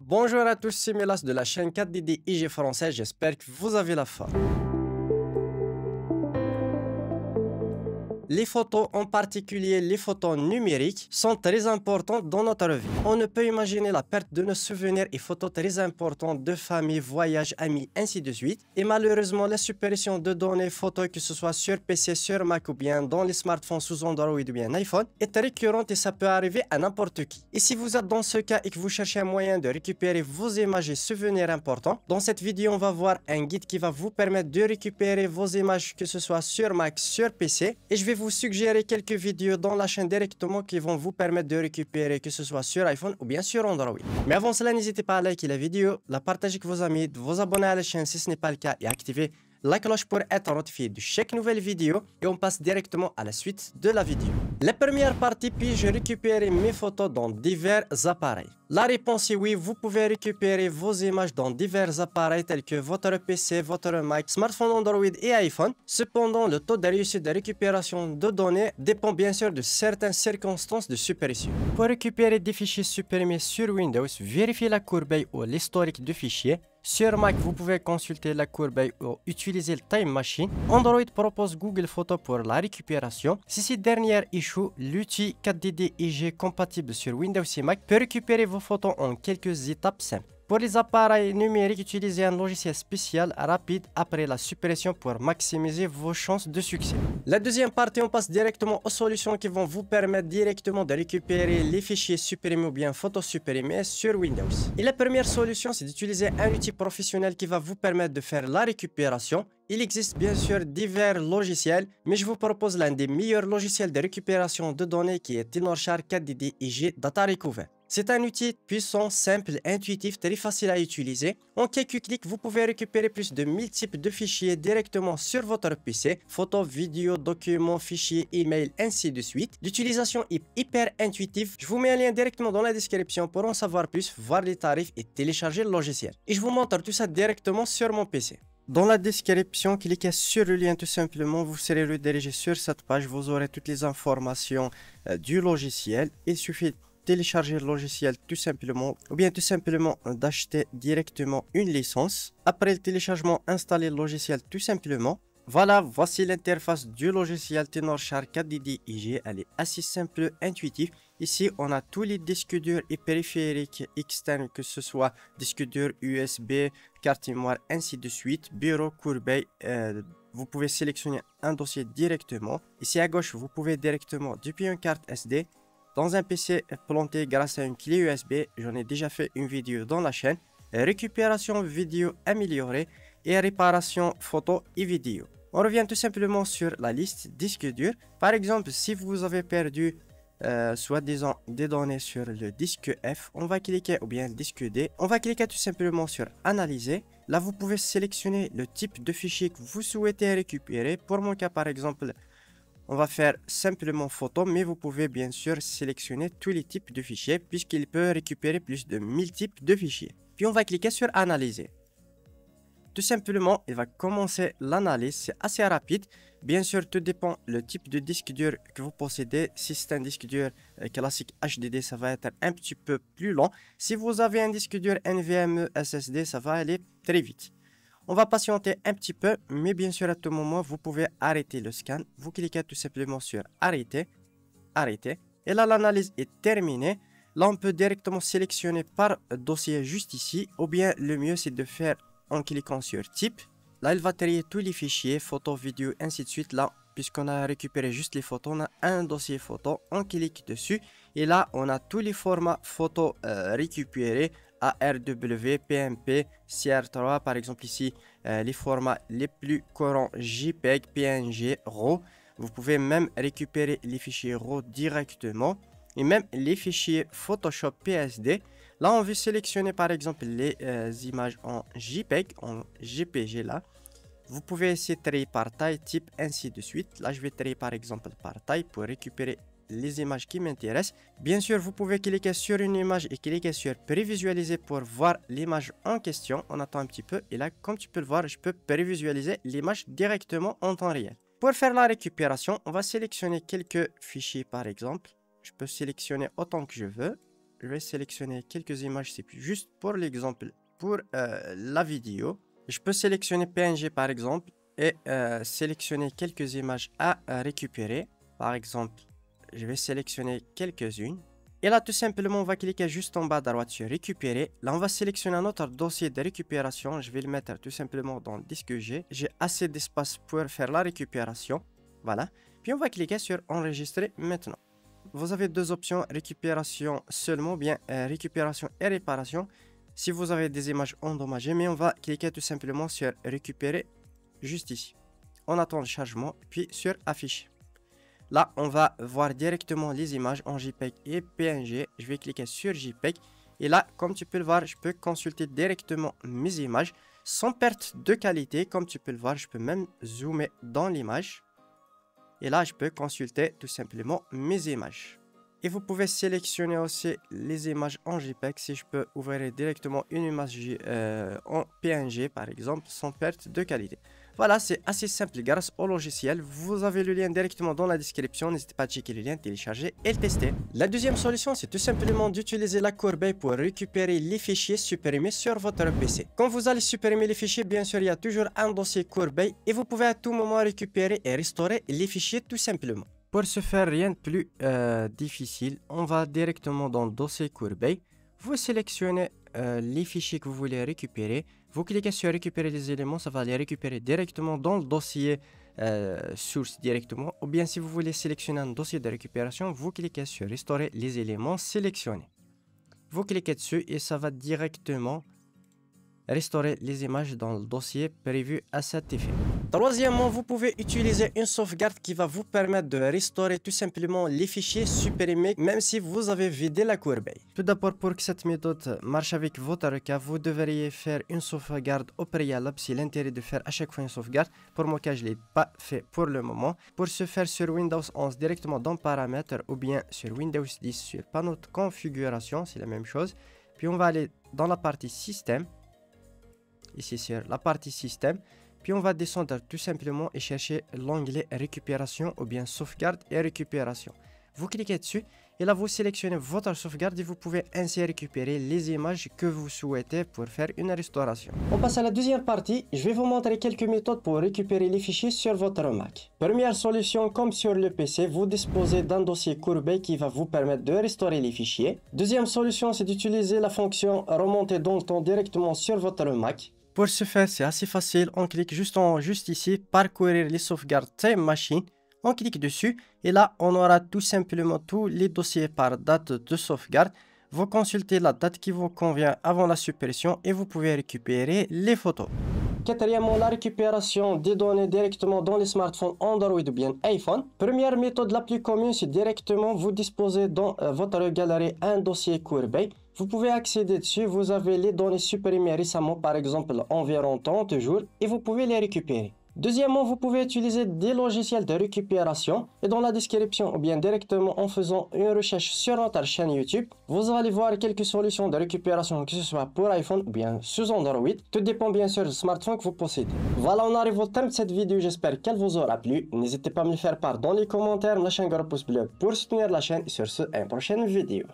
Bonjour à tous, c'est Mélas de la chaîne 4DD IG français, j'espère que vous avez la forme. Les photos, en particulier les photos numériques, sont très importantes dans notre vie. On ne peut imaginer la perte de nos souvenirs et photos très importantes de famille, voyages, amis, ainsi de suite. Et malheureusement, la suppression de données photos, que ce soit sur PC, sur Mac ou bien dans les smartphones sous Android ou bien iPhone, est récurrente et ça peut arriver à n'importe qui. Et si vous êtes dans ce cas et que vous cherchez un moyen de récupérer vos images et souvenirs importants, dans cette vidéo, on va voir un guide qui va vous permettre de récupérer vos images, que ce soit sur Mac, sur PC, et je vais vous suggérer quelques vidéos dans la chaîne directement qui vont vous permettre de récupérer, que ce soit sur iPhone ou bien sur Android. Mais avant cela, n'hésitez pas à liker la vidéo, la partager avec vos amis, de vous abonner à la chaîne si ce n'est pas le cas et activer la cloche pour être notifié de chaque nouvelle vidéo. Et on passe directement à la suite de la vidéo. La première partie, puis-je récupérer mes photos dans divers appareils? La réponse est oui, vous pouvez récupérer vos images dans divers appareils tels que votre PC, votre Mac, smartphone Android et iPhone. Cependant, le taux de réussite de récupération de données dépend bien sûr de certaines circonstances de suppression. Pour récupérer des fichiers supprimés sur Windows, vérifiez la corbeille ou l'historique de fichiers. Sur Mac, vous pouvez consulter la corbeille ou utiliser le Time Machine. Android propose Google Photos pour la récupération. Si cette dernière échoue, l'outil 4DD IG compatible sur Windows et Mac peut récupérer vos photos en quelques étapes simples. Pour les appareils numériques, utilisez un logiciel spécial rapide après la suppression pour maximiser vos chances de succès. La deuxième partie, on passe directement aux solutions qui vont vous permettre directement de récupérer les fichiers supprimés ou bien photos supprimées sur Windows. Et la première solution, c'est d'utiliser un outil professionnel qui va vous permettre de faire la récupération. Il existe bien sûr divers logiciels, mais je vous propose l'un des meilleurs logiciels de récupération de données qui est TenorShare 4DD IG Data Recover. C'est un outil puissant, simple, intuitif, très facile à utiliser. En quelques clics, vous pouvez récupérer plus de 1000 types de fichiers directement sur votre PC. Photos, vidéos, documents, fichiers, emails, ainsi de suite. L'utilisation est hyper intuitive. Je vous mets un lien directement dans la description pour en savoir plus, voir les tarifs et télécharger le logiciel. Et je vous montre tout ça directement sur mon PC. Dans la description, cliquez sur le lien tout simplement, vous serez redirigé sur cette page, vous aurez toutes les informations du logiciel. Il suffit de télécharger le logiciel tout simplement, ou bien tout simplement d'acheter directement une licence. Après le téléchargement, installer le logiciel tout simplement. Voilà, voici l'interface du logiciel TenorShare 4DD IG, elle est assez simple, intuitive. Ici, on a tous les disques durs et périphériques externes, que ce soit disques durs USB, carte mémoire, ainsi de suite, bureau, corbeille. Vous pouvez sélectionner un dossier directement. Ici à gauche, vous pouvez directement, depuis une carte SD, dans un PC planté grâce à une clé USB, j'en ai déjà fait une vidéo dans la chaîne, récupération vidéo améliorée et réparation photo et vidéo. On revient tout simplement sur la liste disque dur. Par exemple, si vous avez perdu soi-disant des données sur le disque F, on va cliquer, ou bien le disque D, on va cliquer tout simplement sur analyser. Là, vous pouvez sélectionner le type de fichier que vous souhaitez récupérer. Pour mon cas, par exemple, on va faire simplement photo, mais vous pouvez bien sûr sélectionner tous les types de fichiers puisqu'il peut récupérer plus de 1000 types de fichiers. Puis on va cliquer sur analyser. Tout simplement, il va commencer l'analyse, c'est assez rapide. Bien sûr, tout dépend le type de disque dur que vous possédez. Si c'est un disque dur classique HDD, ça va être un petit peu plus lent. Si vous avez un disque dur NVMe SSD, ça va aller très vite. On va patienter un petit peu, mais bien sûr à tout moment, vous pouvez arrêter le scan. Vous cliquez tout simplement sur arrêter, arrêter. Et là, l'analyse est terminée. Là, on peut directement sélectionner par dossier juste ici. Ou bien, le mieux, c'est de faire en cliquant sur type. Là, il va trier tous les fichiers, photos, vidéos, ainsi de suite. Là, puisqu'on a récupéré juste les photos, on a un dossier photo. On clique dessus. Et là, on a tous les formats photos récupérés. ARW, PMP, CR3, par exemple ici, les formats les plus courants JPEG, PNG, RAW. Vous pouvez même récupérer les fichiers RAW directement et même les fichiers Photoshop PSD. Là, on veut sélectionner par exemple les images en JPEG, en JPG là. Vous pouvez essayer de trier par taille, type, ainsi de suite. Là, je vais trier par exemple par taille pour récupérer les images qui m'intéressent. Bien sûr, vous pouvez cliquer sur une image et cliquer sur prévisualiser pour voir l'image en question. On attend un petit peu et là, comme tu peux le voir, je peux prévisualiser l'image directement en temps réel. Pour faire la récupération, on va sélectionner quelques fichiers par exemple. Je peux sélectionner autant que je veux. je vais sélectionner quelques images, c'est juste pour l'exemple, pour la vidéo. Je peux sélectionner PNG par exemple et sélectionner quelques images à récupérer. Par exemple, je vais sélectionner quelques-unes. Et là, tout simplement, on va cliquer juste en bas à droite sur récupérer. Là, on va sélectionner un autre dossier de récupération. Je vais le mettre tout simplement dans le disque G. J'ai assez d'espace pour faire la récupération. Voilà. Puis on va cliquer sur enregistrer maintenant. Vous avez deux options, récupération seulement, ou bien récupération et réparation. Si vous avez des images endommagées, mais on va cliquer tout simplement sur récupérer juste ici. On attend le chargement, puis sur afficher. Là, on va voir directement les images en JPEG et PNG. Je vais cliquer sur JPEG. Et là, comme tu peux le voir, je peux consulter directement mes images sans perte de qualité. Comme tu peux le voir, je peux même zoomer dans l'image. Et là, je peux consulter tout simplement mes images. Et vous pouvez sélectionner aussi les images en JPEG. Si je peux ouvrir directement une image en PNG, par exemple, sans perte de qualité. Voilà, c'est assez simple grâce au logiciel. Vous avez le lien directement dans la description. N'hésitez pas à checker le lien, télécharger et le tester. La deuxième solution, c'est tout simplement d'utiliser la corbeille pour récupérer les fichiers supprimés sur votre PC. Quand vous allez supprimer les fichiers, bien sûr, il y a toujours un dossier corbeille et vous pouvez à tout moment récupérer et restaurer les fichiers tout simplement. Pour ce faire, rien de plus difficile. On va directement dans le dossier corbeille. Vous sélectionnez les fichiers que vous voulez récupérer. Vous cliquez sur récupérer les éléments, ça va les récupérer directement dans le dossier source directement. Ou bien si vous voulez sélectionner un dossier de récupération, vous cliquez sur restaurer les éléments sélectionnés. Vous cliquez dessus et ça va directement restaurer les images dans le dossier prévu à cet effet. Troisièmement, vous pouvez utiliser une sauvegarde qui va vous permettre de restaurer tout simplement les fichiers supprimés même si vous avez vidé la corbeille. Tout d'abord, pour que cette méthode marche avec votre cas, vous devriez faire une sauvegarde au préalable. C'est l'intérêt de faire à chaque fois une sauvegarde. Pour mon cas, je ne l'ai pas fait pour le moment. Pour ce faire sur Windows 11 directement dans paramètres ou bien sur Windows 10 sur panneau de configuration, c'est la même chose. Puis on va aller dans la partie système. Ici sur la partie système, puis on va descendre tout simplement et chercher l'onglet récupération ou bien sauvegarde et récupération. Vous cliquez dessus et là vous sélectionnez votre sauvegarde et vous pouvez ainsi récupérer les images que vous souhaitez pour faire une restauration. On passe à la deuxième partie. Je vais vous montrer quelques méthodes pour récupérer les fichiers sur votre Mac. Première solution, comme sur le PC, vous disposez d'un dossier courbé qui va vous permettre de restaurer les fichiers. Deuxième solution, c'est d'utiliser la fonction remonter dans le temps directement sur votre Mac. Pour ce faire, c'est assez facile. On clique juste ici, parcourir les sauvegardes Time Machine. On clique dessus et là, on aura tout simplement tous les dossiers par date de sauvegarde. Vous consultez la date qui vous convient avant la suppression et vous pouvez récupérer les photos. Quatrièmement, la récupération des données directement dans les smartphones Android ou bien iPhone. Première méthode la plus commune, c'est directement vous disposez dans votre galerie un dossier courbé. Vous pouvez accéder dessus, vous avez les données supprimées récemment, par exemple environ 30 jours, et vous pouvez les récupérer. Deuxièmement, vous pouvez utiliser des logiciels de récupération et dans la description ou bien directement en faisant une recherche sur notre chaîne YouTube, vous allez voir quelques solutions de récupération que ce soit pour iPhone ou bien sous Android. Tout dépend bien sûr du smartphone que vous possédez. Voilà, on arrive au terme de cette vidéo, j'espère qu'elle vous aura plu. N'hésitez pas à me le faire part dans les commentaires, lâchez un gros pouce bleu pour soutenir la chaîne et sur ce, à une prochaine vidéo.